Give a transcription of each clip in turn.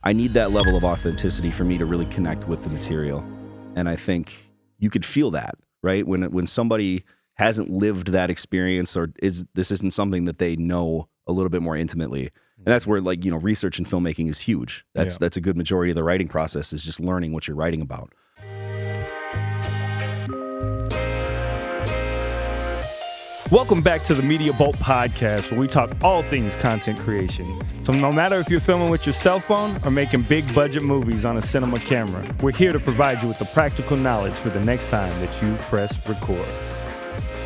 I need that level of authenticity for me to really connect with the material. And I think you could feel that, right? When somebody hasn't lived that experience or this isn't something that they know a little bit more intimately. And that's where research in filmmaking is huge. That's a good majority of the writing process is just learning what you're writing about. Welcome back to the Media Bolt Podcast, where we talk all things content creation. So no matter if you're filming with your cell phone or making big budget movies on a cinema camera, we're here to provide you with the practical knowledge for the next time that you press record.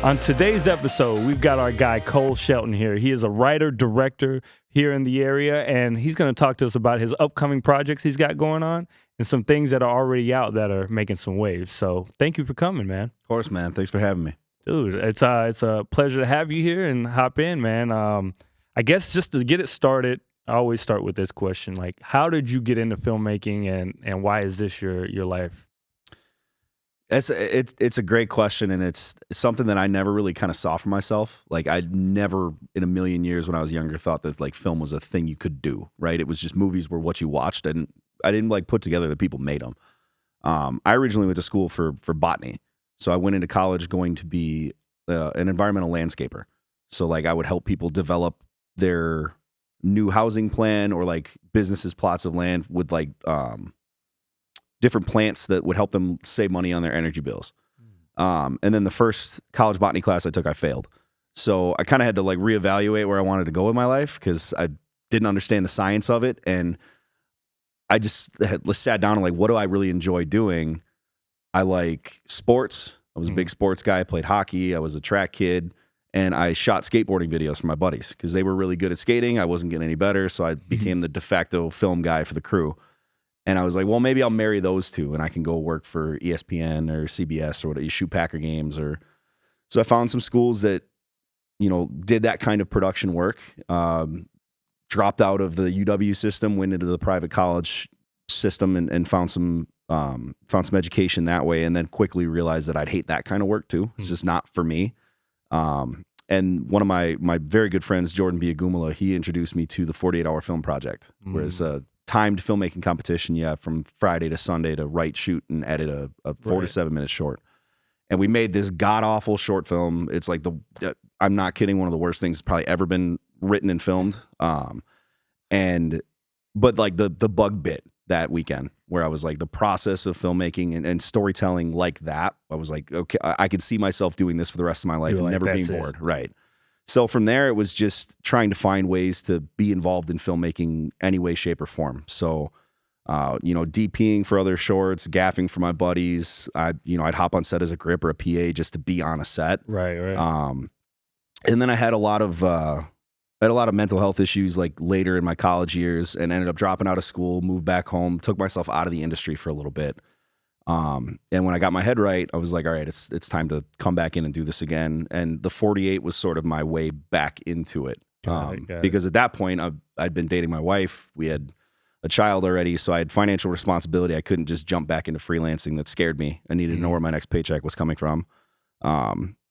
On today's episode, we've got our guy Cole Sheldon here. He is a writer, director here in the area, and he's going to talk to us about his upcoming projects he's got going on and some things that are already out that are making some waves. So thank you for coming, man. Of course, man. Thanks for having me. Dude, it's a pleasure to have you here and hop in, man. I guess just to get it started, I always start with this question: like, how did you get into filmmaking, and why is this your life? It's a great question, and it's something that I never really kind of saw for myself. Like, I never in a million years when I was younger thought that like film was a thing you could do. Right? It was just movies were what you watched, and I didn't like put together that people made them. I originally went to school for botany. So I went into college going to be an environmental landscaper. So like I would help people develop their new housing plan or like businesses' plots of land with like different plants that would help them save money on their energy bills. And then the first college botany class I took, I failed. So I kind of had to like reevaluate where I wanted to go with my life because I didn't understand the science of it. And I just sat down and like, what do I really enjoy doing? I like sports. I was a big sports guy. I played hockey. I was a track kid. And I shot skateboarding videos for my buddies because they were really good at skating. I wasn't getting any better. So I became the de facto film guy for the crew. And I was like, well, maybe I'll marry those two and I can go work for ESPN or CBS or whatever, you shoot Packer games. So I found some schools that, did that kind of production work. Dropped out of the UW system, went into the private college system and found some education that way, and then quickly realized that I'd hate that kind of work too. It's just not for me. And one of my very good friends, Jordan Biagumala, he introduced me to the 48-hour film project, where it's a timed filmmaking competition. You have from Friday to Sunday to write, shoot, and edit a 4 to 7 minute short. And we made this god-awful short film. It's like I'm not kidding, one of the worst things that's probably ever been written and filmed. But like the bug bit that weekend where I was like the process of filmmaking and storytelling like that, I was like, okay, I could see myself doing this for the rest of my life and never being bored. Right. So from there, it was just trying to find ways to be involved in filmmaking any way, shape, or form. So, DPing for other shorts, gaffing for my buddies. I'd hop on set as a grip or a PA just to be on a set. Right. And then I had a lot of mental health issues like later in my college years and ended up dropping out of school, moved back home, took myself out of the industry for a little bit. And when I got my head right, I was like, all right, it's time to come back in and do this again. And the 48 was sort of my way back into it. Got it. Because at that point I'd been dating my wife. We had a child already. So I had financial responsibility. I couldn't just jump back into freelancing. That scared me. I needed to know where my next paycheck was coming from.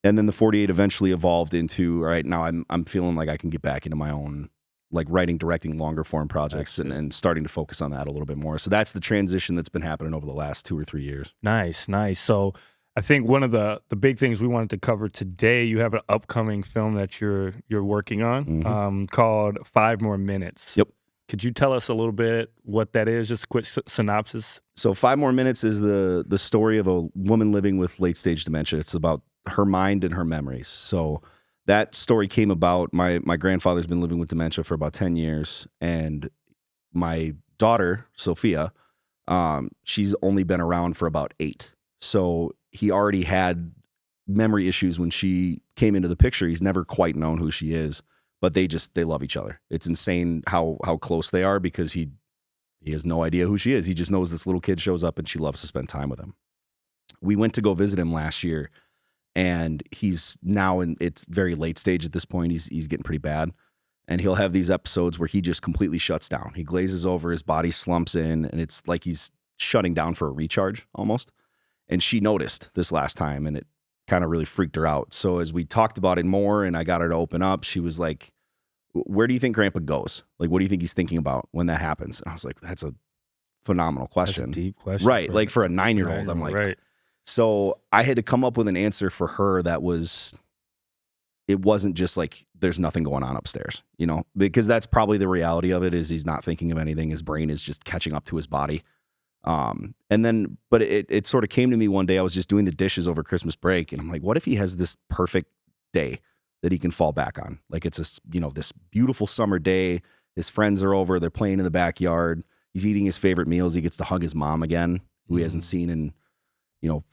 And then the 48 eventually evolved into, all right, now I'm feeling like I can get back into my own, like writing, directing longer form projects and starting to focus on that a little bit more. So that's the transition that's been happening over the last 2 or 3 years. Nice. So I think one of the big things we wanted to cover today, you have an upcoming film that you're working on called 5 More Minutes. Yep. Could you tell us a little bit what that is? Just a quick synopsis. So 5 More Minutes is the story of a woman living with late stage dementia. It's about her mind and her memories. So that story came about. My grandfather's been living with dementia for about 10 years. And my daughter, Sophia, she's only been around for about 8. So he already had memory issues when she came into the picture. He's never quite known who she is, but they love each other. It's insane how close they are because he has no idea who she is. He just knows this little kid shows up and she loves to spend time with him. We went to go visit him last year. And he's now it's very late stage at this point. He's getting pretty bad. And he'll have these episodes where he just completely shuts down. He glazes over, his body slumps in, and it's like he's shutting down for a recharge almost. And she noticed this last time, and it kind of really freaked her out. So as we talked about it more and I got her to open up, she was like, where do you think Grandpa goes? Like, what do you think he's thinking about when that happens? And I was like, that's a phenomenal That's a question. deep question. Right. Like for a 9-year-old, I'm like, right. so I had to come up with an answer for her that was, it wasn't just like, there's nothing going on upstairs, you know, because that's probably the reality of it is he's not thinking of anything. His brain is just catching up to his body. And then, but it sort of came to me one day, I was just doing the dishes over Christmas break and I'm like, what if he has this perfect day that he can fall back on? Like it's a, you know, this beautiful summer day. His friends are over, they're playing in the backyard. He's eating his favorite meals. He gets to hug his mom again, who he hasn't seen in, you know,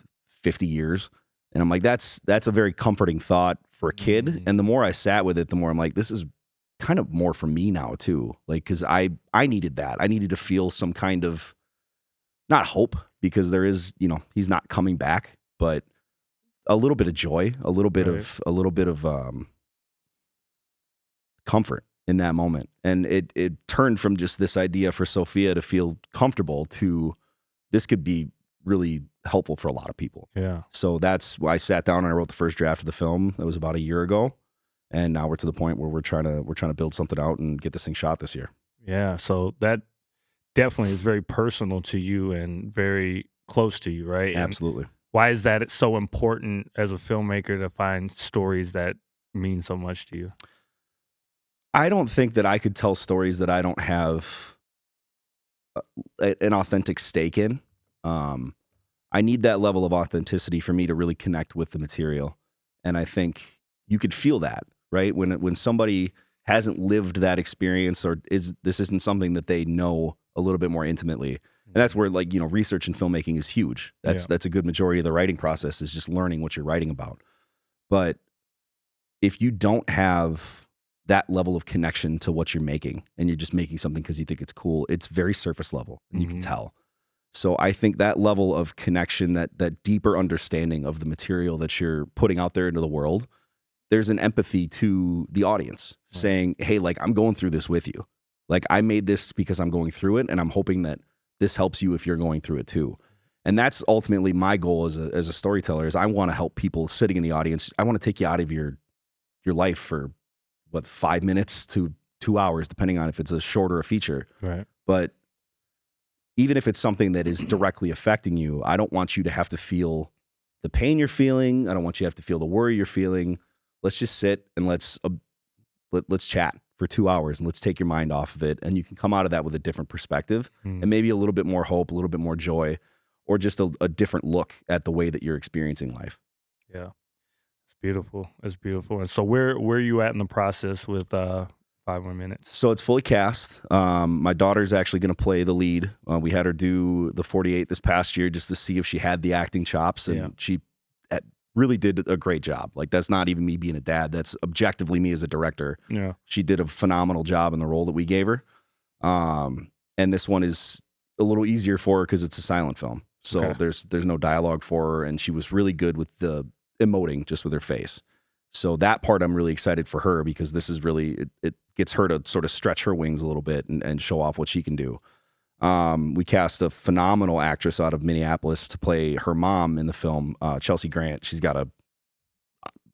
50 years. And I'm like, that's a very comforting thought for a kid. And the more I sat with it, the more I'm like, this is kind of more for me now too. Like, cause I needed that. I needed to feel some kind of, not hope, because there is, you know, he's not coming back, but a little bit of joy, a little bit of comfort in that moment. And it turned from just this idea for Sophia to feel comfortable to this could be really helpful for a lot of people. Yeah. So that's why I sat down and I wrote the first draft of the film. That was about a year ago. And now we're to the point where we're trying to build something out and get this thing shot this year. Yeah. So that definitely is very personal to you and very close to you, right? Absolutely. And why is that it's so important as a filmmaker to find stories that mean so much to you? I don't think that I could tell stories that I don't have an authentic stake in. I need that level of authenticity for me to really connect with the material. And I think you could feel that, right? When somebody hasn't lived that experience or this isn't something that they know a little bit more intimately. And that's where, like, you know, research in filmmaking is huge. That's a good majority of the writing process is just learning what you're writing about. But if you don't have that level of connection to what you're making and you're just making something because you think it's cool, it's very surface level and you can tell. So I think that level of connection, that deeper understanding of the material that you're putting out there into the world, there's an empathy to the audience saying, hey, like, I'm going through this with you. Like, I made this because I'm going through it, and I'm hoping that this helps you if you're going through it too. And that's ultimately my goal as a storyteller is I want to help people sitting in the audience. I want to take you out of your life for 5 minutes to 2 hours, depending on if it's a short or a feature. Right. But even if it's something that is directly affecting you, I don't want you to have to feel the pain you're feeling. I don't want you to have to feel the worry you're feeling. Let's just sit and let's chat for 2 hours and let's take your mind off of it. And you can come out of that with a different perspective and maybe a little bit more hope, a little bit more joy, or just a different look at the way that you're experiencing life. Yeah. It's beautiful. It's beautiful. And so where are you at in the process with 5 More Minutes? So it's fully cast. My daughter's actually going to play the lead. We had her do the 48 this past year just to see if she had the acting chops, and she really did a great job. Like, that's not even me being a dad. That's objectively me as a director. Yeah. She did a phenomenal job in the role that we gave her. And this one is a little easier for her because it's a silent film. So there's no dialogue for her, and she was really good with the emoting just with her face. So that part I'm really excited for her because this is really, it gets her to sort of stretch her wings a little bit and show off what she can do. We cast a phenomenal actress out of Minneapolis to play her mom in the film, Chelsea Grant. She's got a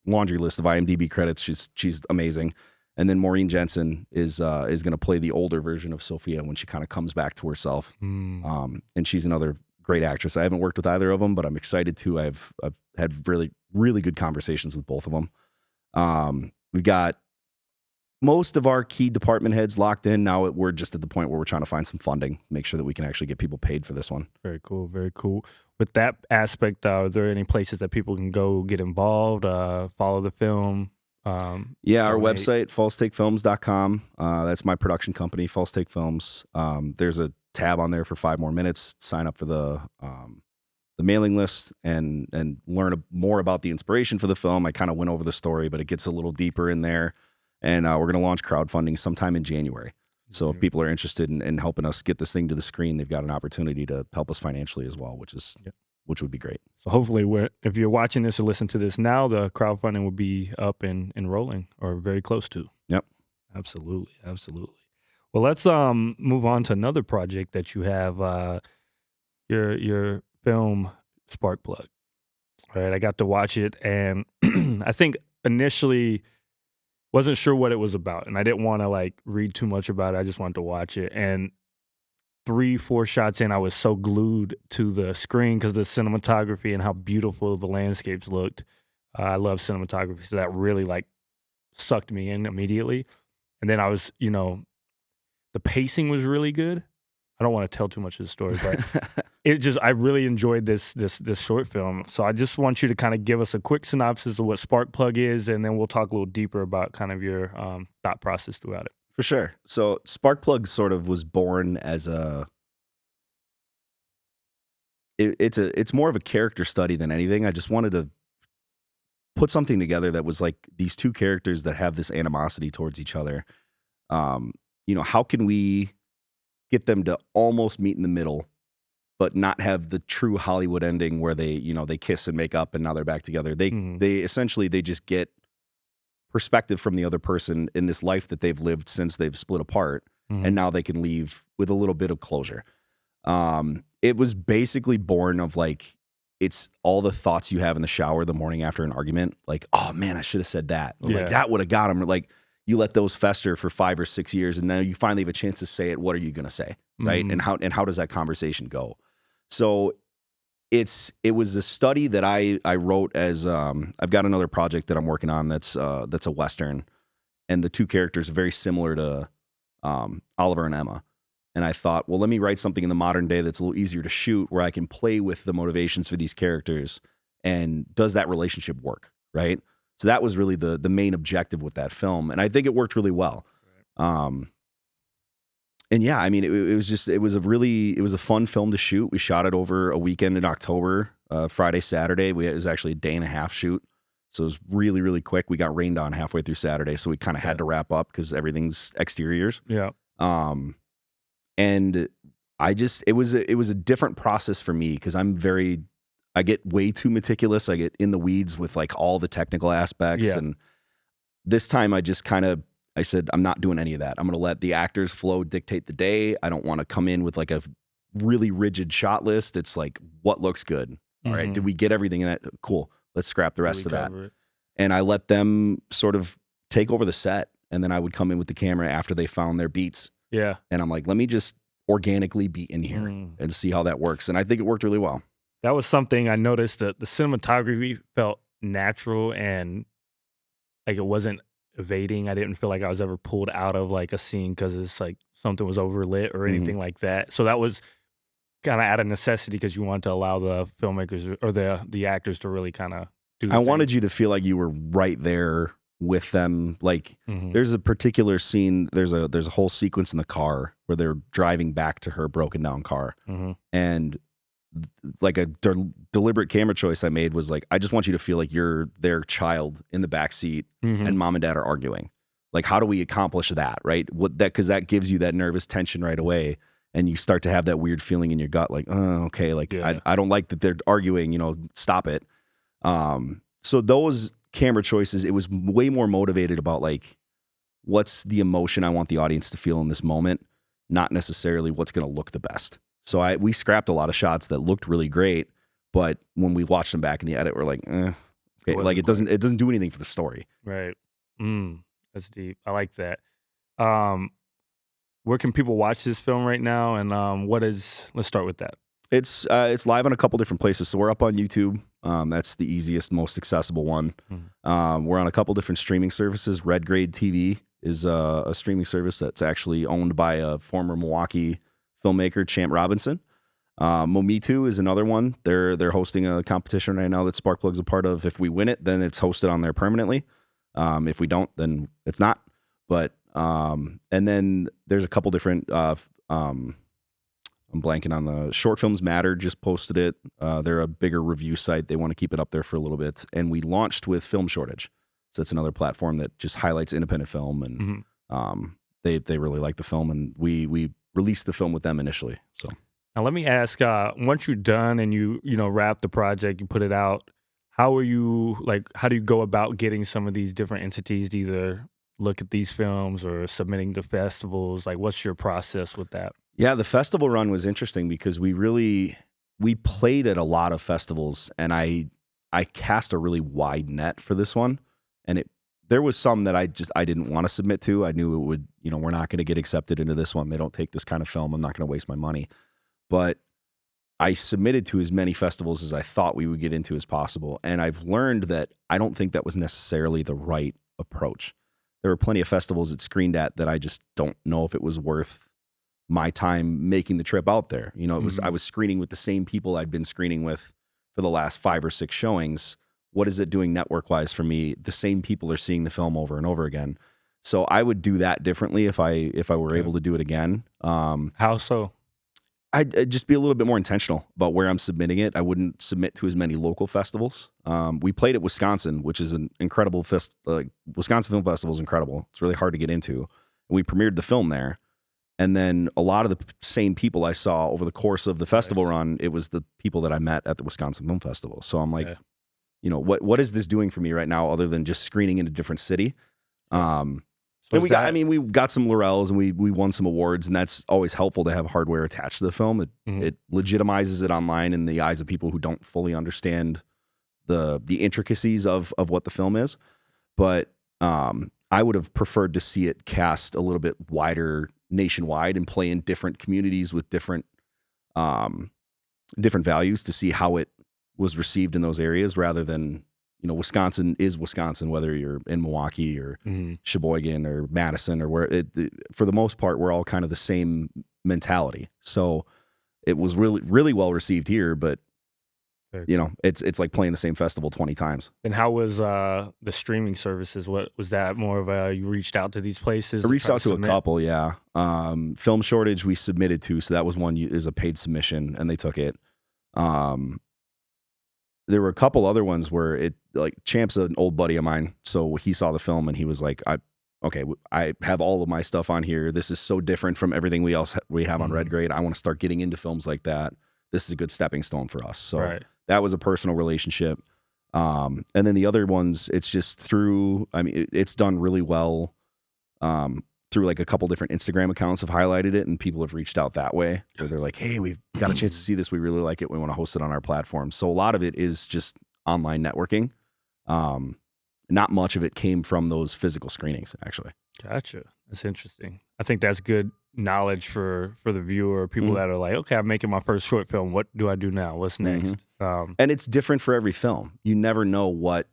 laundry list of IMDb credits. She's amazing. And then Maureen Jensen is going to play the older version of Sophia when she kind of comes back to herself. And she's another great actress. I haven't worked with either of them, but I'm excited to. I've had really, really good conversations with both of them. We've got most of our key department heads locked in. Now we're just at the point where we're trying to find some funding, make sure that we can actually get people paid for this one. Very cool. Very cool. With that aspect, are there any places that people can go get involved, follow the film? Our donate? website, falsetakefilms.com. That's my production company, False Take Films. There's a tab on there for 5 More Minutes. Sign up for the mailing list and learn more about the inspiration for the film. I kind of went over the story, but it gets a little deeper in there. And we're going to launch crowdfunding sometime in January. So if people are interested in helping us get this thing to the screen, they've got an opportunity to help us financially as well, which would be great. So hopefully, if you're watching this or listen to this now, the crowdfunding will be up and rolling or very close to. Yep. Absolutely. Absolutely. Well, let's move on to another project that you have, your film Sparkplug. All right, I got to watch it, and I think initially wasn't sure what it was about, and I didn't want to like read too much about it. I just wanted to watch it. And 3, 4 shots in, I was so glued to the screen because the cinematography and how beautiful the landscapes looked. I love cinematography, so that really like sucked me in immediately. And then I was, the pacing was really good. I don't want to tell too much of the story, but I really enjoyed this short film. So I just want you to kind of give us a quick synopsis of what Sparkplug is, and then we'll talk a little deeper about kind of your thought process throughout it. For sure. So Sparkplug sort of was born as it's more of a character study than anything. I just wanted to put something together that was like these two characters that have this animosity towards each other. How can we get them to almost meet in the middle, but not have the true Hollywood ending where they kiss and make up and now they're back together. They essentially just get perspective from the other person in this life that they've lived since they've split apart, and now they can leave with a little bit of closure. It was basically born of like, it's all the thoughts you have in the shower the morning after an argument. Like, oh man, I should have said that. Or like that would have got him. Or like you let those fester for 5 or 6 years, and now you finally have a chance to say it. What are you going to say, right? And how does that conversation go? So it was a study that I wrote as I've got another project that I'm working on that's a Western, and the two characters are very similar to Oliver and Emma. And I thought, well, let me write something in the modern day that's a little easier to shoot, where I can play with the motivations for these characters, and does that relationship work, right? So that was really the main objective with that film, and I think it worked really well. Right. And yeah, I mean, it was a fun film to shoot. We shot it over a weekend in October, Friday, Saturday. It was actually a day and a half shoot, so it was really, really quick. We got rained on halfway through Saturday, so we kind of had to wrap up because everything's exteriors. Yeah. And it was a different process for me because I get way too meticulous. I get in the weeds with like all the technical aspects. Yeah. And this time I said, I'm not doing any of that. I'm going to let the actors flow dictate the day. I don't want to come in with like a really rigid shot list. It's like, what looks good? All right. Did we get everything in that? Cool. Let's scrap the rest of that. And I let them sort of take over the set. And then I would come in with the camera after they found their beats. Yeah. And I'm like, let me just organically be in here and see how that works. And I think it worked really well. That was something I noticed, that the cinematography felt natural and like it wasn't evading. I didn't feel like I was ever pulled out of like a scene because it's like something was overlit or anything like that. So that was kind of out of necessity because you wanted to allow the filmmakers or the actors to really kind of do the I thing. wanted you to feel like you were right there with them. Like there's a particular scene, there's a whole sequence in the car where they're driving back to her broken down car, and like a deliberate camera choice I made was like, I just want you to feel like you're their child in the back seat and mom and dad are arguing. Like, how do we accomplish that, right? Because that gives you that nervous tension right away, and you start to have that weird feeling in your gut, like, oh, okay, like I don't like that they're arguing, stop it. So those camera choices, it was way more motivated about like, what's the emotion I want the audience to feel in this moment, not necessarily what's going to look the best. So we scrapped a lot of shots that looked really great, but when we watched them back in the edit, we're like, okay, like it doesn't do anything for the story. Right. That's deep. I like that. Where can people watch this film right now? And let's start with that. It's live on a couple different places. So we're up on YouTube. That's the easiest, most accessible one. We're on a couple different streaming services. Red Grade TV is a streaming service that's actually owned by a former Milwaukee filmmaker, Champ Robinson. Momitu is another one. They're hosting a competition right now that Sparkplug's a part of. If we win it, then it's hosted on there permanently. If we don't, then it's not. But and then there's a couple different I'm blanking on the Short Films Matter, just posted it. They're a bigger review site. They want to keep it up there for a little bit. And we launched with Film Shortage. So it's another platform that just highlights independent film. And they really like the film. And we released the film with them initially. So now let me ask, once you're done and you wrap the project, you put it out, how do you go about getting some of these different entities to either look at these films or submitting to festivals? Like, what's your process with that? Yeah, the festival run was interesting because we played at a lot of festivals, and I cast a really wide net for this one, and there was some that I didn't want to submit to. I knew it would, we're not going to get accepted into this one. They don't take this kind of film. I'm not going to waste my money. But I submitted to as many festivals as I thought we would get into as possible. And I've learned that I don't think that was necessarily the right approach. There were plenty of festivals it screened at that I just don't know if it was worth my time making the trip out there. I was screening with the same people I'd been screening with for the last 5 or 6 showings. What is it doing network wise for me? The same people are seeing the film over and over again. So I would do that differently if I were able to do it again. How so? I'd just be a little bit more intentional about where I'm submitting it. I wouldn't submit to as many local festivals. We played at Wisconsin, which is an incredible Wisconsin Film Festival is incredible. It's really hard to get into. And we premiered the film there. And then a lot of the same people I saw over the course of the festival run, it was the people that I met at the Wisconsin Film Festival. So I'm like, what is this doing for me right now other than just screening in a different city? So And we got some laurels and we won some awards, and that's always helpful to have hardware attached to the film. It legitimizes it online in the eyes of people who don't fully understand the intricacies of what the film is. But I would have preferred to see it cast a little bit wider nationwide and play in different communities with different values to see how it was received in those areas, rather than Wisconsin is Wisconsin, whether you're in Milwaukee or Sheboygan or Madison or where for the most part, we're all kind of the same mentality. So it was really, really well received here, but it's like playing the same festival 20 times. And how was the streaming services? What was that more of you reached out to these places? I reached out to a couple. Yeah. Film Shortage we submitted to. So that was one is a paid submission and they took it. There were a couple other ones where Champ's an old buddy of mine. So he saw the film and he was like, I have all of my stuff on here. This is so different from everything we have on Red Grade. I want to start getting into films like that. This is a good stepping stone for us. So that was a personal relationship. And then the other ones, it's just through, it's done really well through like a couple different Instagram accounts have highlighted it and people have reached out that way where they're like, hey, we've got a chance to see this. We really like it. We want to host it on our platform. So a lot of it is just online networking. Not much of it came from those physical screenings, actually. Gotcha. That's interesting. I think that's good knowledge for the viewer, people that are like, okay, I'm making my first short film. What do I do now? What's next? And it's different for every film. You never know what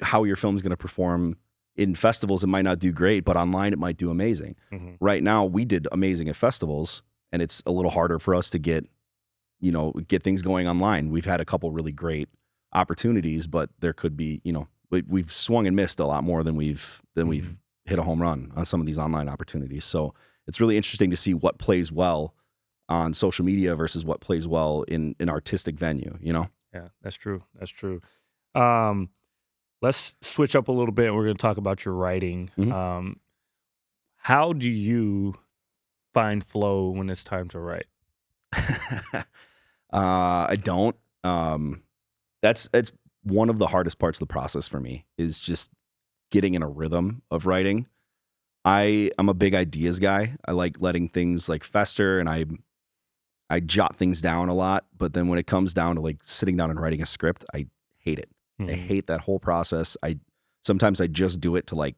how your film's going to perform. In festivals, it might not do great, but online it might do amazing. Right now, we did amazing at festivals, and it's a little harder for us to get things going online. We've had a couple really great opportunities, but there could be, we've swung and missed a lot more than we've hit a home run on some of these online opportunities. So it's really interesting to see what plays well on social media versus what plays well in an artistic venue. Yeah, that's true. That's true. Let's switch up a little bit. We're going to talk about your writing. How do you find flow when it's time to write? I don't. That's one of the hardest parts of the process for me is just getting in a rhythm of writing. I'm a big ideas guy. I like letting things like fester, and I jot things down a lot. But then when it comes down to like sitting down and writing a script, I hate it. I hate that whole process. Sometimes I just do it to I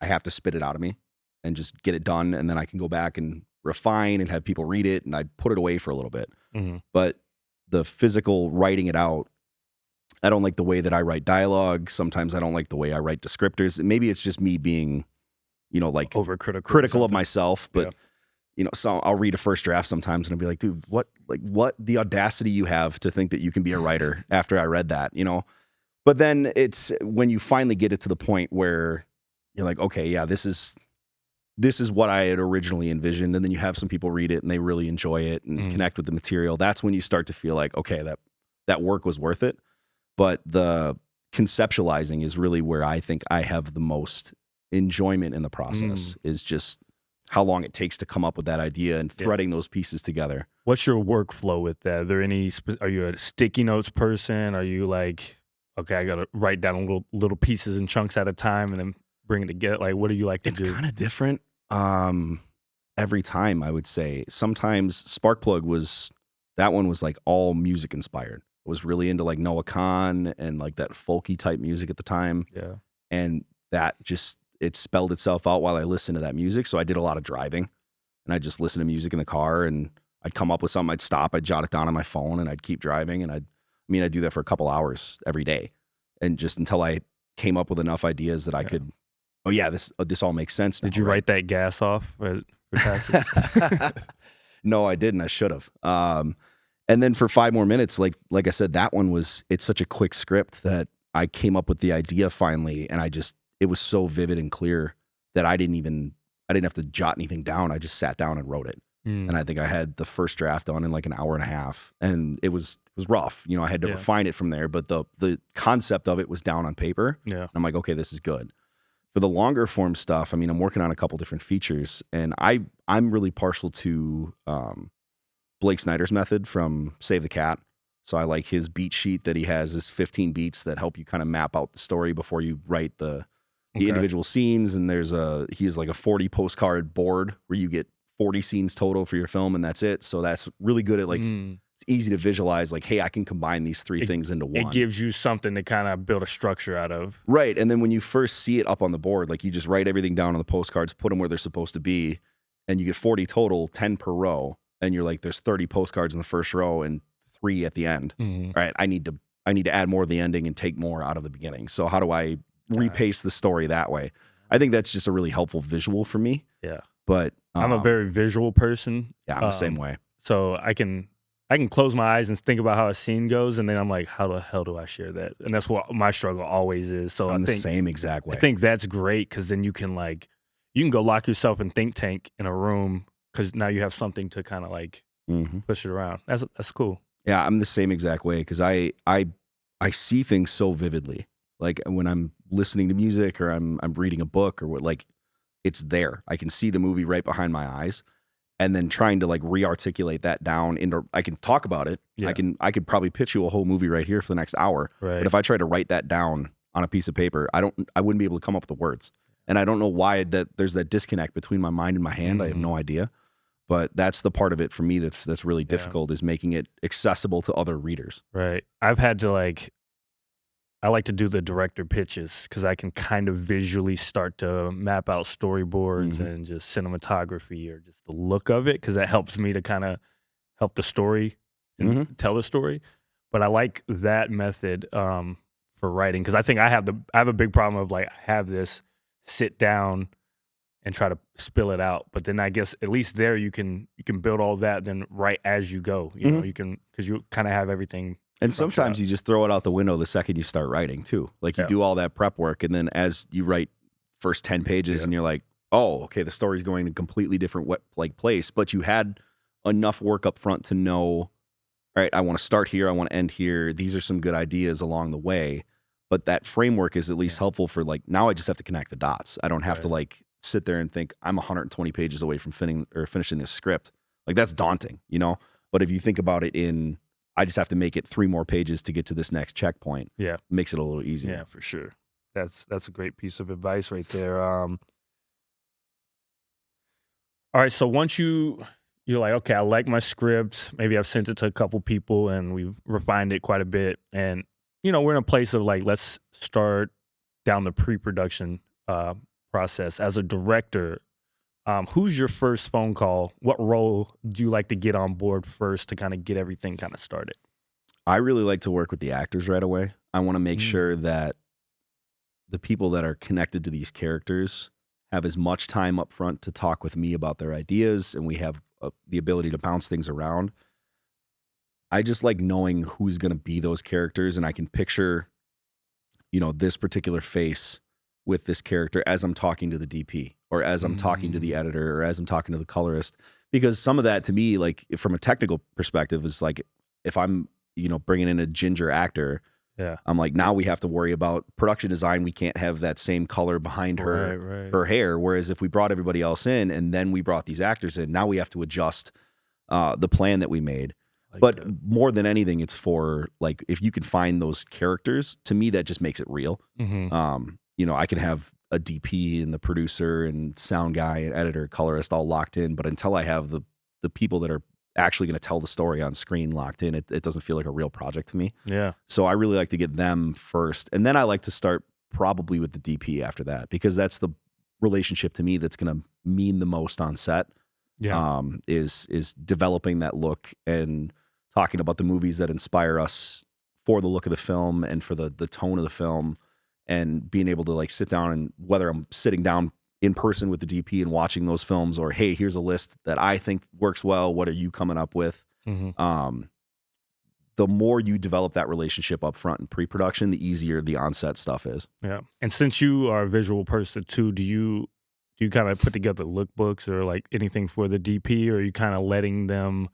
have to spit it out of me and just get it done. And then I can go back and refine and have people read it. And I put it away for a little bit, but the physical writing it out, I don't like the way that I write dialogue. Sometimes I don't like the way I write descriptors. Maybe it's just me being, critical of myself, but so I'll read a first draft sometimes and I'll be like, dude, what the audacity you have to think that you can be a writer after I read that, But then it's when you finally get it to the point where you're like, okay, yeah, this is what I had originally envisioned. And then you have some people read it and they really enjoy it and connect with the material. That's when you start to feel like, okay, that work was worth it. But the conceptualizing is really where I think I have the most enjoyment in the process is just how long it takes to come up with that idea and threading those pieces together. What's your workflow with that? Are there are you a sticky notes person? Are you like, okay, I got to write down little pieces and chunks at a time and then bring it together? Like, what do you like to do? It's kind of different every time, I would say. Sometimes Sparkplug was like all music inspired. I was really into like Noah Kahn and like that folky type music at the time. Yeah. and that just it spelled itself out while I listened to that music. So I did a lot of driving, and I just listened to music in the car, and I'd come up with something, I'd stop, I'd jot it down on my phone, and I'd keep driving, and I'd do that for a couple hours every day, and just until I came up with enough ideas that I could. Oh yeah, this all makes sense now. Did you write that gas off for taxes? No, I didn't. I should have. And then for 5 more minutes, like I said, that one it's such a quick script that I came up with the idea finally, and it was so vivid and clear that I didn't have to jot anything down. I just sat down and wrote it. And I think I had the first draft done in like an hour and a half, and it was rough. I had to refine it from there, but the concept of it was down on paper. Yeah. And I'm like, okay, this is good. For the longer form stuff, I'm working on a couple different features, and I'm really partial to Blake Snyder's method from Save the Cat. So I like his beat sheet that he has, his 15 beats that help you kind of map out the story before you write the individual scenes. And he has like a 40 postcard board where you get 40 scenes total for your film, and that's it. So that's really good at it's easy to visualize, like, hey, I can combine these three things into one. It gives you something to kind of build a structure out of. Right. And then when you first see it up on the board, like you just write everything down on the postcards, put them where they're supposed to be, and you get 40 total, 10 per row. And you're like, there's 30 postcards in the first row and 3 at the end. All right, I need to add more of the ending and take more out of the beginning. So how do I repace the story that way? I think that's just a really helpful visual for me. Yeah. But I'm a very visual person. Yeah, I'm the same way. So I can close my eyes and think about how a scene goes, and then I'm like, how the hell do I share that? And that's what my struggle always is. So I'm the same exact way. I think that's great, because then you can go lock yourself in think tank in a room, because now you have something to kind of push it around. That's cool. Yeah, I'm the same exact way, because I see things so vividly. Like when I'm listening to music or I'm reading a book or what, like it's there. I can see the movie right behind my eyes, and then trying to re-articulate that down into. I can talk about it. Yeah. I could probably pitch you a whole movie right here for the next hour. Right. But if I try to write that down on a piece of paper, I wouldn't be able to come up with the words. And I don't know why there's that disconnect between my mind and my hand. I have no idea. But that's the part of it for me that's really difficult, is making it accessible to other readers. Right. I've had to I like to do the director pitches, because I can kind of visually start to map out storyboards and just cinematography or just the look of it, because that helps me to kind of help the story and tell the story. But I like that method for writing, because I think I have a big problem of I have this, sit down and try to spill it out. But then I guess at least there you can build all that, then write as you go. You know, you can, because you kind of have everything. And sometimes you just throw it out the window the second you start writing too. Like you do all that prep work, and then as you write first 10 pages and you're like, oh, okay, the story's going in a completely different place, but you had enough work up front to know, all right, I want to start here, I want to end here. These are some good ideas along the way. But that framework is at least helpful for now I just have to connect the dots. I don't have to sit there and think I'm 120 pages away from finishing this script. That's daunting, But if you think about it I just have to make it 3 more pages to get to this next checkpoint. Yeah. Makes it a little easier. Yeah, for sure. That's a great piece of advice right there. All right, so once you're like, okay, I like my script. Maybe I've sent it to a couple people and we've refined it quite a bit. And, we're in a place of let's start down the pre-production process. As a director, who's your first phone call? What role do you like to get on board first to kind of get everything kind of started? I really like to work with the actors right away. I want to make sure that the people that are connected to these characters have as much time up front to talk with me about their ideas, and we have the ability to bounce things around. I just like knowing who's going to be those characters, and I can picture, this particular face with this character as I'm talking to the DP, or as I'm talking to the editor, or as I'm talking to the colorist. Because some of that to me, from a technical perspective, is if I'm, bringing in a ginger actor, I'm like, now we have to worry about production design. We can't have that same color behind her hair. Whereas if we brought everybody else in and then we brought these actors in, now we have to adjust the plan that we made. But more than anything, it's for if you can find those characters, to me, that just makes it real. I can have a DP and the producer and sound guy and editor, colorist all locked in. But until I have the people that are actually going to tell the story on screen locked in, it doesn't feel like a real project to me. Yeah. So I really like to get them first. And then I like to start probably with the DP after that, because that's the relationship to me that's going to mean the most on set. Yeah. Is developing that look and talking about the movies that inspire us for the look of the film and for the tone of the film, and being able to like sit down, and whether I'm sitting down in person with the DP and watching those films, or hey, here's a list that I think works well. What are you coming up with? Um, the more you develop that relationship up front in pre-production, the easier the on-set stuff is. Yeah. And since you are a visual person too, do you kind of put together lookbooks or like anything for the DP, or are you kind of letting them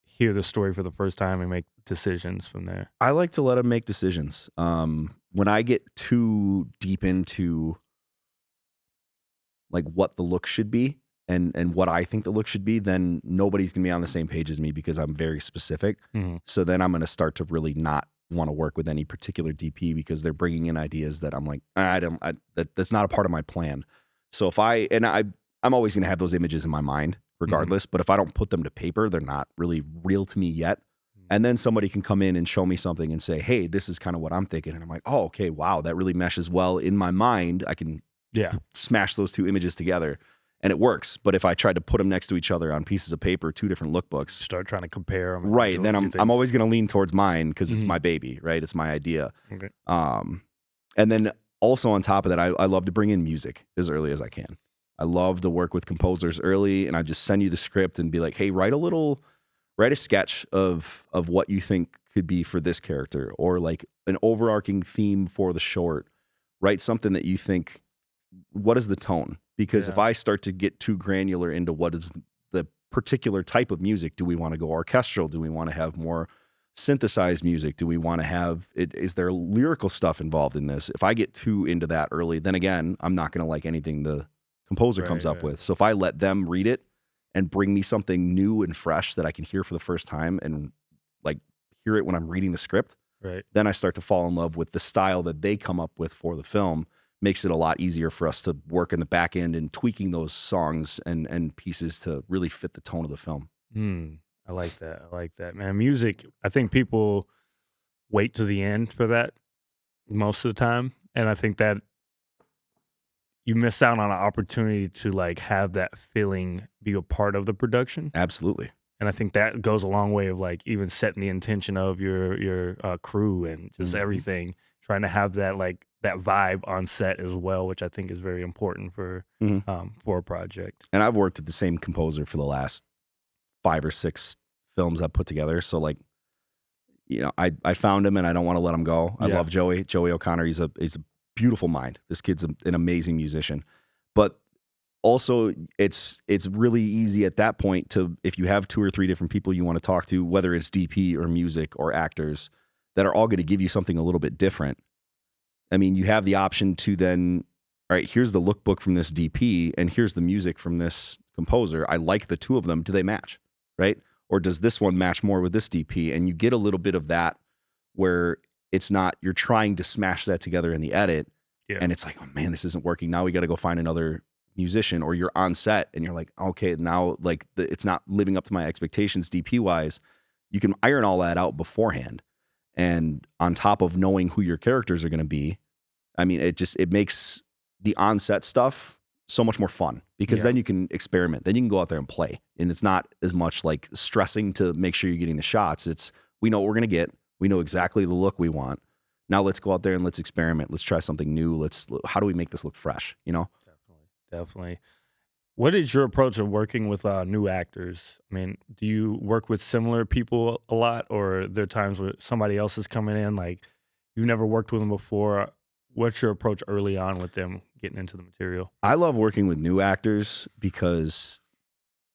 hear the story for the first time and make decisions from there? I like to let them make decisions. When I get too deep into like what the look should be and what I think the look should be, then nobody's gonna be on the same page as me, because I'm very specific. So then I'm gonna start to really not want to work with any particular DP, because they're bringing in ideas that I'm like, that's not a part of my plan. So I'm always gonna have those images in my mind regardless, but if I don't put them to paper, they're not really real to me yet. And then somebody can come in and show me something and say, hey, this is kind of what I'm thinking. And I'm like, oh, okay, wow, that really meshes well in my mind. I can smash those two images together and it works. But if I tried to put them next to each other on pieces of paper, two different lookbooks, start trying to compare them. Right. Then I'm always going to lean towards mine, because it's my baby, right? It's my idea. Okay. And then also on top of that, I love to bring in music as early as I can. I love to work with composers early, and I just send you the script and be like, hey, write a sketch of what you think could be for this character, or like an overarching theme for the short. Write something that you think, what is the tone? Because if I start to get too granular into what is the particular type of music, do we want to go orchestral? Do we want to have more synthesized music? Do we want to have is there lyrical stuff involved in this? If I get too into that early, then again, I'm not going to like anything the composer comes up with. So if I let them read it and bring me something new and fresh that I can hear for the first time, and like hear it when I'm reading the script, then I start to fall in love with the style that they come up with for the film. Makes it a lot easier for us to work in the back end and tweaking those songs and pieces to really fit the tone of the film. I like that, man. Music, I think people wait to the end for that most of the time. And I think that you miss out on an opportunity to like have that feeling be a part of the production. Absolutely. And I think that goes a long way of like even setting the intention of your crew and just everything, trying to have that like that vibe on set as well, which I think is very important for a project. And I've worked with the same composer for the last 5 or 6 films I've put together. So like, I found him and I don't want to let him go. I love Joey O'Connor. He's a beautiful mind. This kid's an amazing musician. But also it's really easy at that point to, if you have 2 or 3 different people you want to talk to, whether it's DP or music or actors, that are all going to give you something a little bit different. I mean, you have the option to then, all right, here's the lookbook from this DP and here's the music from this composer. I like the 2 of them. Do they match? Right? Or does this one match more with this DP? And you get a little bit of that where it's not, you're trying to smash that together in the edit. And it's like, oh man, this isn't working. Now we got to go find another musician. Or you're on set and you're like, okay, now like it's not living up to my expectations DP wise. You can iron all that out beforehand. And on top of knowing who your characters are going to be, I mean, it makes the on-set stuff so much more fun, because then you can experiment. Then you can go out there and play. And it's not as much like stressing to make sure you're getting the shots. It's, we know what we're going to get. We know exactly the look we want. Now let's go out there and let's experiment. Let's try something new. How do we make this look fresh? Definitely. What is your approach of working with new actors? I mean, do you work with similar people a lot, or are there times where somebody else is coming in, like you've never worked with them before? What's your approach early on with them getting into the material? I love working with new actors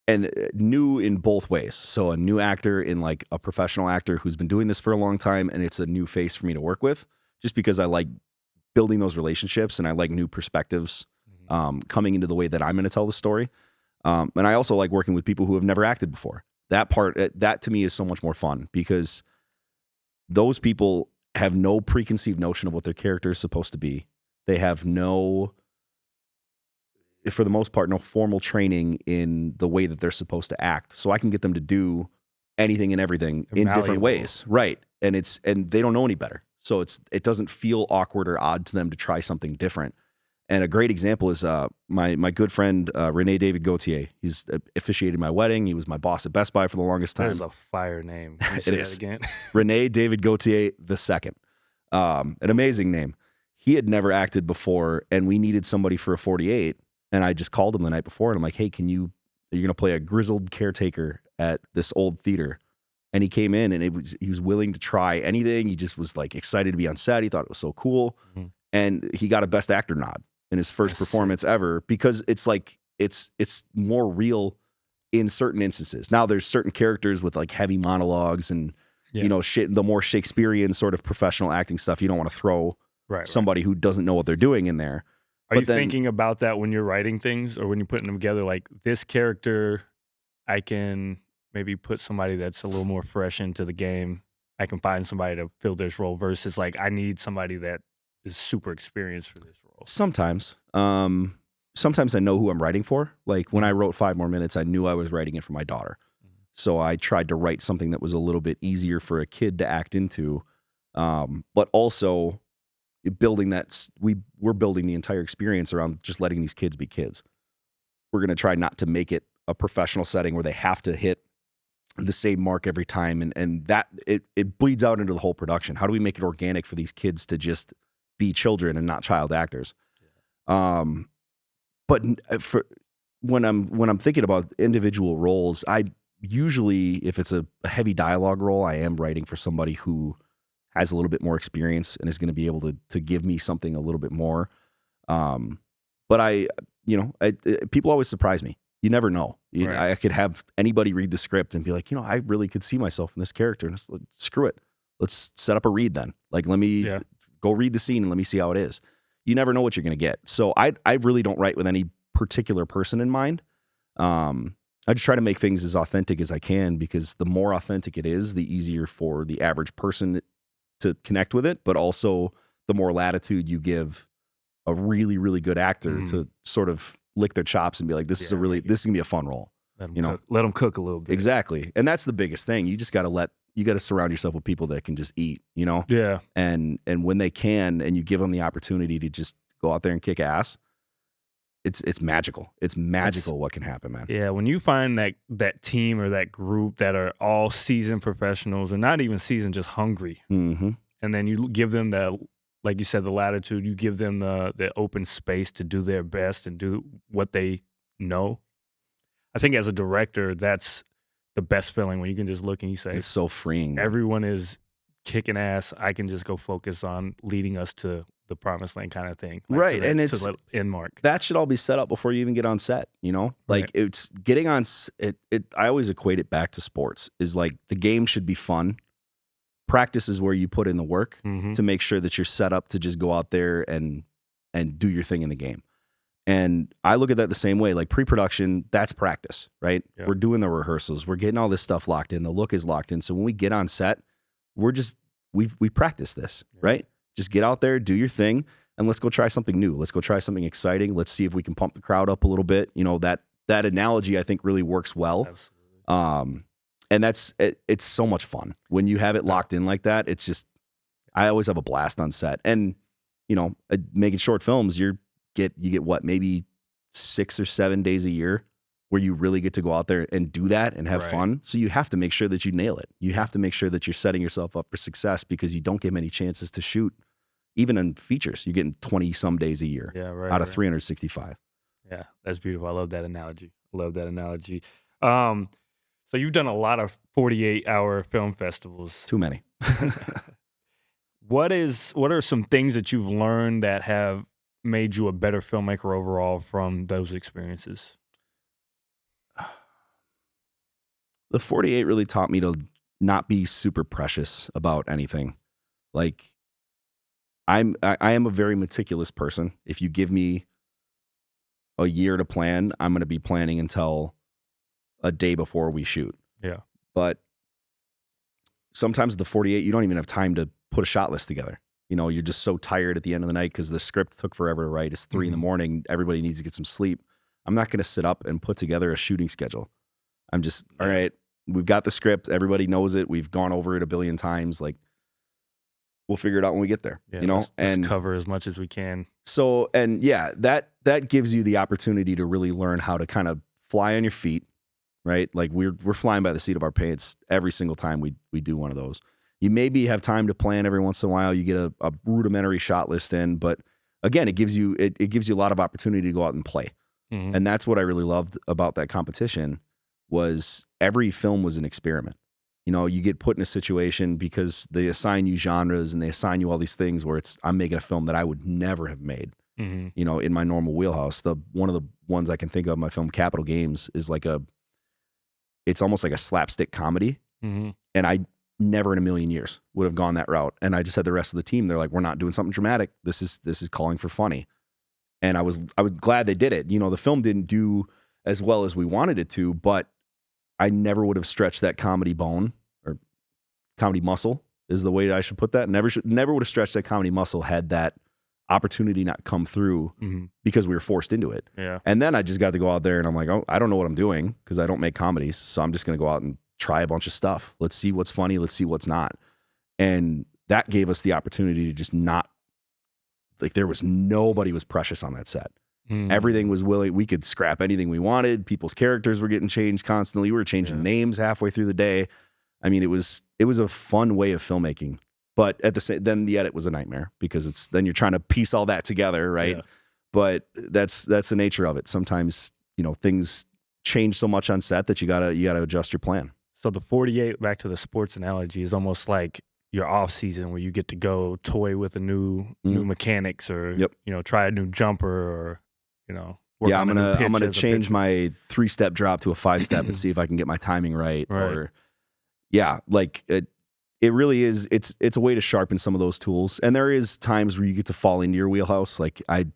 and new in both ways. So a new actor in like a professional actor who's been doing this for a long time, and it's a new face for me to work with, just because I like building those relationships and I like new perspectives coming into the way that I'm going to tell the story. And I also like working with people who have never acted before. That to me is so much more fun, because those people have no preconceived notion of what their character is supposed to be. They have no, for the most part, no formal training in the way that they're supposed to act. So I can get them to do anything and everything in different ways. Right. And they don't know any better. So it doesn't feel awkward or odd to them to try something different. And a great example is my good friend Rene David Gauthier. He's officiated my wedding. He was my boss at Best Buy for the longest time. That is a fire name. Can you say It that is. again? Rene David Gauthier II. An amazing name. He had never acted before, and we needed somebody for a 48. And I just called him the night before, and I'm like, hey, you're going to play a grizzled caretaker at this old theater. And he came in, and he was willing to try anything. He just was like excited to be on set. He thought it was so cool. Mm-hmm. And he got a Best Actor nod in his first performance ever, because it's like it's more real in certain instances. Now there's certain characters with like heavy monologues and the more Shakespearean sort of professional acting stuff. You don't want to throw somebody who doesn't know what they're doing in there. Are you thinking about that when you're writing things or when you're putting them together? Like, this character, I can maybe put somebody that's a little more fresh into the game. I can find somebody to fill this role versus like, I need somebody that is super experienced for this role. Sometimes I know who I'm writing for. Like when I wrote 5 More Minutes, I knew I was writing it for my daughter. So I tried to write something that was a little bit easier for a kid to act into. But also building we're building the entire experience around just letting these kids be kids. We're going to try not to make it a professional setting where they have to hit the same mark every time. And that it bleeds out into the whole production. How do we make it organic for these kids to just be children and not child actors? But for when I'm thinking about individual roles, I usually, if it's a heavy dialogue role, I am writing for somebody who has a little bit more experience and is going to be able to give me something a little bit more. But people always surprise me. You never know. I could have anybody read the script and be like, I really could see myself in this character. And screw it. Let's set up a read then. Like, let me go read the scene and let me see how it is. You never know what you're going to get. So I really don't write with any particular person in mind. I just try to make things as authentic as I can, because the more authentic it is, the easier for the average person to connect with it, but also the more latitude you give a really, really good actor to sort of lick their chops and be like, this is going to be a fun role. Let them cook a little bit. Exactly. And that's the biggest thing. You just got to surround yourself with people that can just eat, Yeah. And when they can, and you give them the opportunity to just go out there and kick ass, it's magical. It's magical what can happen, man. Yeah, when you find that team or that group that are all seasoned professionals, or not even seasoned, just hungry, Mm-hmm. and then you give them like you said, the latitude, you give them the open space to do their best and do what they know. I think as a director, that's the best feeling, when you can just look and you say, it's so freeing, man. Everyone is kicking ass. I can just go focus on leading us to the promised land, kind of thing. Like, right. And it's to the end mark. That should all be set up before you even get on set, like it's getting on it. I always equate it back to sports. Is like, the game should be fun. Practice is where you put in the work to make sure that you're set up to just go out there and do your thing in the game. And I look at that the same way. Like, pre-production, that's practice, right? Yeah. We're doing the rehearsals. We're getting all this stuff locked in. The look is locked in. So when we get on set, we practice this, right? Just get out there, do your thing, and let's go try something new. Let's go try something exciting. Let's see if we can pump the crowd up a little bit. That analogy, I think, really works well. Absolutely. And it's so much fun when you have it locked in like that. It's just, I always have a blast on set. And making short films, you get what, maybe 6 or 7 days a year where you really get to go out there and do that and have fun. So you have to make sure that you nail it. You have to make sure that you're setting yourself up for success, because you don't get many chances to shoot. Even in features, you're getting 20 some days a year out of 365. Yeah, that's beautiful. I love that analogy. So you've done a lot of 48-hour film festivals. Too many. What are some things that you've learned that have made you a better filmmaker overall from those experiences? The 48 really taught me to not be super precious about anything. Like, I am a very meticulous person. If you give me a year to plan, I'm going to be planning until a day before we shoot. Yeah. But sometimes the 48, you don't even have time to put a shot list together. You're just so tired at the end of the night because the script took forever to write. It's 3 a.m. Everybody needs to get some sleep. I'm not going to sit up and put together a shooting schedule. I'm just, all right, we've got the script. Everybody knows it. We've gone over it a billion times. Like, we'll figure it out when we get there. Yeah, you know, let's cover as much as we can. So, and yeah, that gives you the opportunity to really learn how to kind of fly on your feet, right? Like we're flying by the seat of our pants every single time we do one of those. You maybe have time to plan every once in a while. You get a rudimentary shot list in, but again, it gives you a lot of opportunity to go out and play. Mm-hmm. And that's what I really loved about that competition was every film was an experiment. You know, you get put in a situation because they assign you genres and they assign you all these things where I'm making a film that I would never have made, Mm-hmm. you know, in my normal wheelhouse. One of the ones I can think of, my film Capital Games, is it's almost like a slapstick comedy. Mm-hmm. And I never in a million years would have gone that route. And I just had the rest of the team, they're like, we're not doing something dramatic. This is calling for funny. And I was glad they did it. You know, the film didn't do as well as we wanted it to, but I never would have stretched that comedy bone, or comedy muscle is the way that I should put that. Never would have stretched that comedy muscle had that opportunity not come through because we were forced into it. Yeah. And then I just got to go out there and I'm like, oh, I don't know what I'm doing because I don't make comedies. So I'm just going to go out and try a bunch of stuff. Let's see what's funny. Let's see what's not. And that gave us the opportunity to just not, like, there was nobody was precious on that set. Everything was willing. We could scrap anything we wanted. People's characters were getting changed constantly. We were changing names halfway through the day. I mean, it was a fun way of filmmaking. But at the same, then the edit was a nightmare because then you're trying to piece all that together, right? Yeah. But that's the nature of it. Sometimes, you know, things change so much on set that you gotta adjust your plan. So the 48, back to the sports analogy, is almost like your off season where you get to go toy with a new mechanics, or you know, try a new jumper, or you know, I'm gonna change my 3-step drop to a 5-step and see if I can get my timing right. Or like it really is. It's a way to sharpen some of those tools. And there is times where you get to fall into your wheelhouse. Like I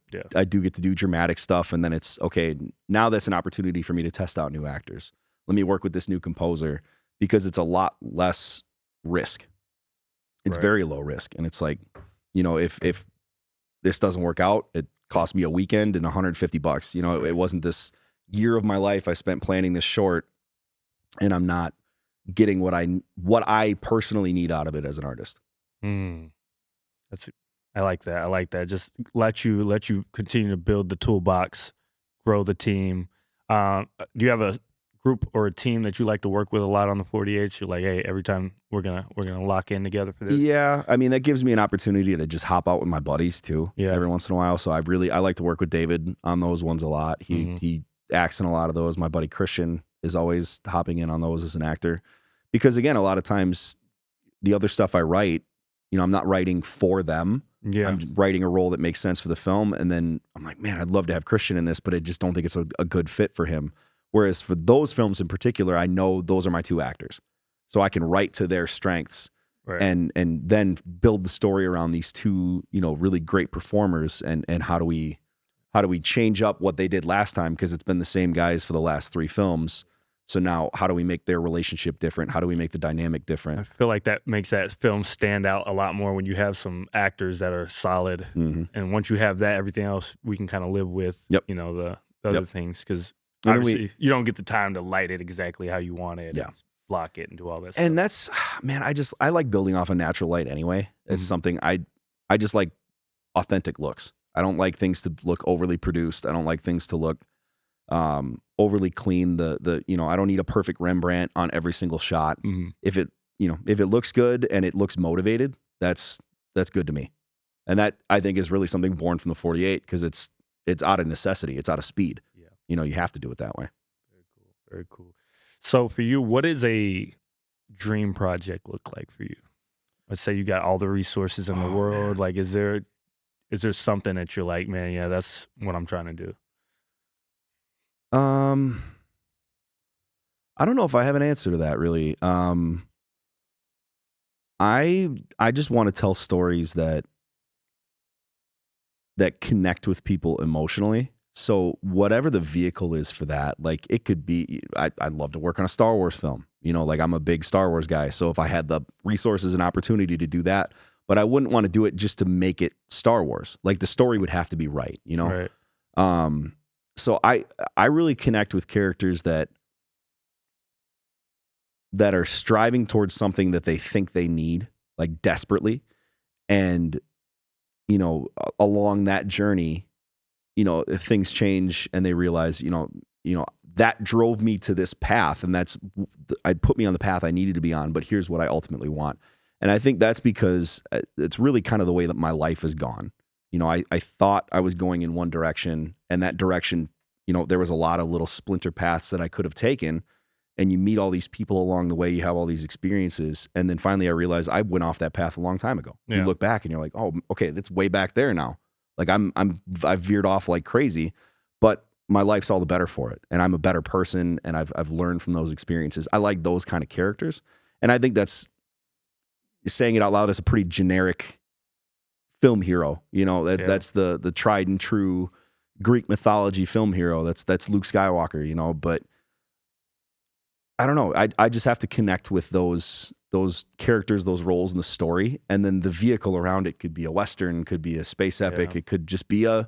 do get to do dramatic stuff, and then it's okay. Now that's an opportunity for me to test out new actors. Let me work with this new composer because it's a lot less risk. It's very low risk, and it's like, you know, if this doesn't work out, it cost me a weekend and $150. You know, it wasn't this year of my life I spent planning this short, and I'm not getting what I personally need out of it as an artist. I like that. I like that. Just let you continue to build the toolbox, grow the team. Do you have a group or a team that you like to work with a lot on the 48? You're like, hey, every time we're gonna lock in together for this. Yeah, I mean, that gives me an opportunity to just hop out with my buddies too. Yeah, every once in a while. So I like to work with David on those ones a lot. He acts in a lot of those. My buddy Christian is always hopping in on those as an actor, because again, a lot of times the other stuff I write, you know, I'm not writing for them. Yeah, I'm writing a role that makes sense for the film, and then I'm like, man, I'd love to have Christian in this, but I just don't think it's a good fit for him. Whereas for those films in particular, I know those are my two actors, so I can write to their strengths, and then build the story around these two, you know, really great performers, and how do we change up what they did last time, because it's been the same guys for the last 3 films. So now, how do we make their relationship different? How do we make the dynamic different? I feel like that makes that film stand out a lot more when you have some actors that are solid, and once you have that, everything else we can kind of live with. You know, the other things, because obviously you don't get the time to light it exactly how you want it. Block it and do all this. And that's, man, I like building off a natural light anyway. It's something I just like authentic looks. I don't like things to look overly produced. I don't like things to look overly clean. You know, I don't need a perfect Rembrandt on every single shot. If it looks good and it looks motivated, that's good to me. And that, I think, is really something born from the 48, because it's out of necessity. It's out of speed. Yeah. You know, you have to do it that way. Very cool. Very cool. So for you, what does a dream project look like for you? Let's say you got all the resources in the world. Man. Like, is there something that you're like, man, yeah, that's what I'm trying to do? I don't know if I have an answer to that, really. I just want to tell stories that connect with people emotionally. So whatever the vehicle is for that, like, it could be, I'd love to work on a Star Wars film. You know, like, I'm a big Star Wars guy. So if I had the resources and opportunity to do that, but I wouldn't want to do it just to make it Star Wars. Like, the story would have to be right, you know? Right. So I really connect with characters that are striving towards something that they think they need, like, desperately. And, along that journey, if things change and they realize, that drove me to this path, and I put me on the path I needed to be on, but here's what I ultimately want. And I think that's because it's really kind of the way that my life has gone. I thought I was going in one direction, and that direction, there was a lot of little splinter paths that I could have taken, and you meet all these people along the way, you have all these experiences, and then finally I realized I went off that path a long time ago. Yeah. You look back and you're like, oh, okay, that's way back there now. Like I've veered off like crazy, but my life's all the better for it, and I'm a better person, and I've learned from those experiences. I like those kind of characters, and I think that's, saying it out loud, is a pretty generic film hero. That's the tried and true Greek mythology film hero. That's Luke Skywalker. But I don't know. I just have to connect with those characters, those roles in the story, and then the vehicle around it could be a Western, could be a space epic, it could just be a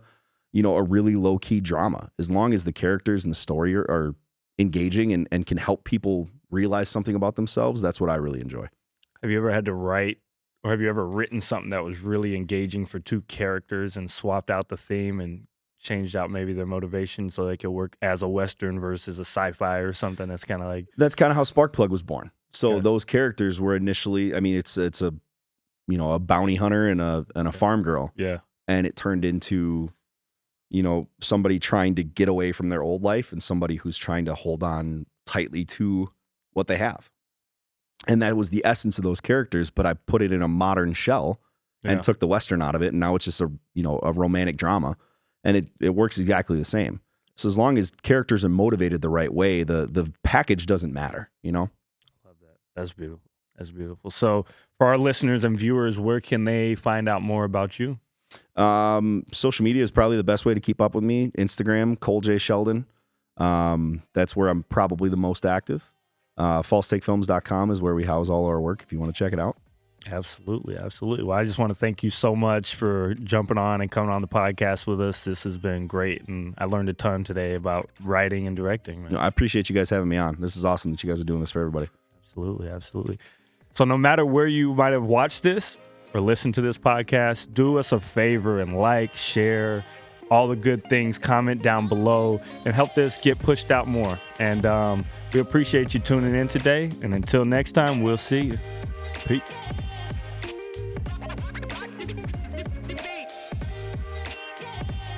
really low key drama. As long as the characters and the story are engaging and can help people realize something about themselves, that's what I really enjoy. Have you ever had to write, or have you ever written something that was really engaging for two characters and swapped out the theme and changed out maybe their motivation so they could work as a Western versus a sci-fi or something? That's kind of like... That's kind of how Sparkplug was born. So those characters were initially, it's a a bounty hunter and a farm girl. Yeah. And it turned into, somebody trying to get away from their old life and somebody who's trying to hold on tightly to what they have. And that was the essence of those characters, but I put it in a modern shell and took the Western out of it. And now it's just a romantic drama, and it works exactly the same. So as long as characters are motivated the right way, the package doesn't matter, Love that. That's beautiful. That's beautiful. So for our listeners and viewers, where can they find out more about you? Social media is probably the best way to keep up with me. Instagram, Cole J. Sheldon. That's where I'm probably the most active. FalseTakeFilms.com is where we house all our work if you want to check it out. Absolutely. Absolutely. Well, I just want to thank you so much for jumping on and coming on the podcast with us. This has been great, and I learned a ton today about writing and directing. I appreciate you guys having me on. This is awesome that you guys are doing this for everybody. Absolutely. Absolutely. So no matter where you might have watched this or listened to this podcast, do us a favor and like, share, all the good things, comment down below, and help this get pushed out more. And we appreciate you tuning in today. And until next time, we'll see you. Peace.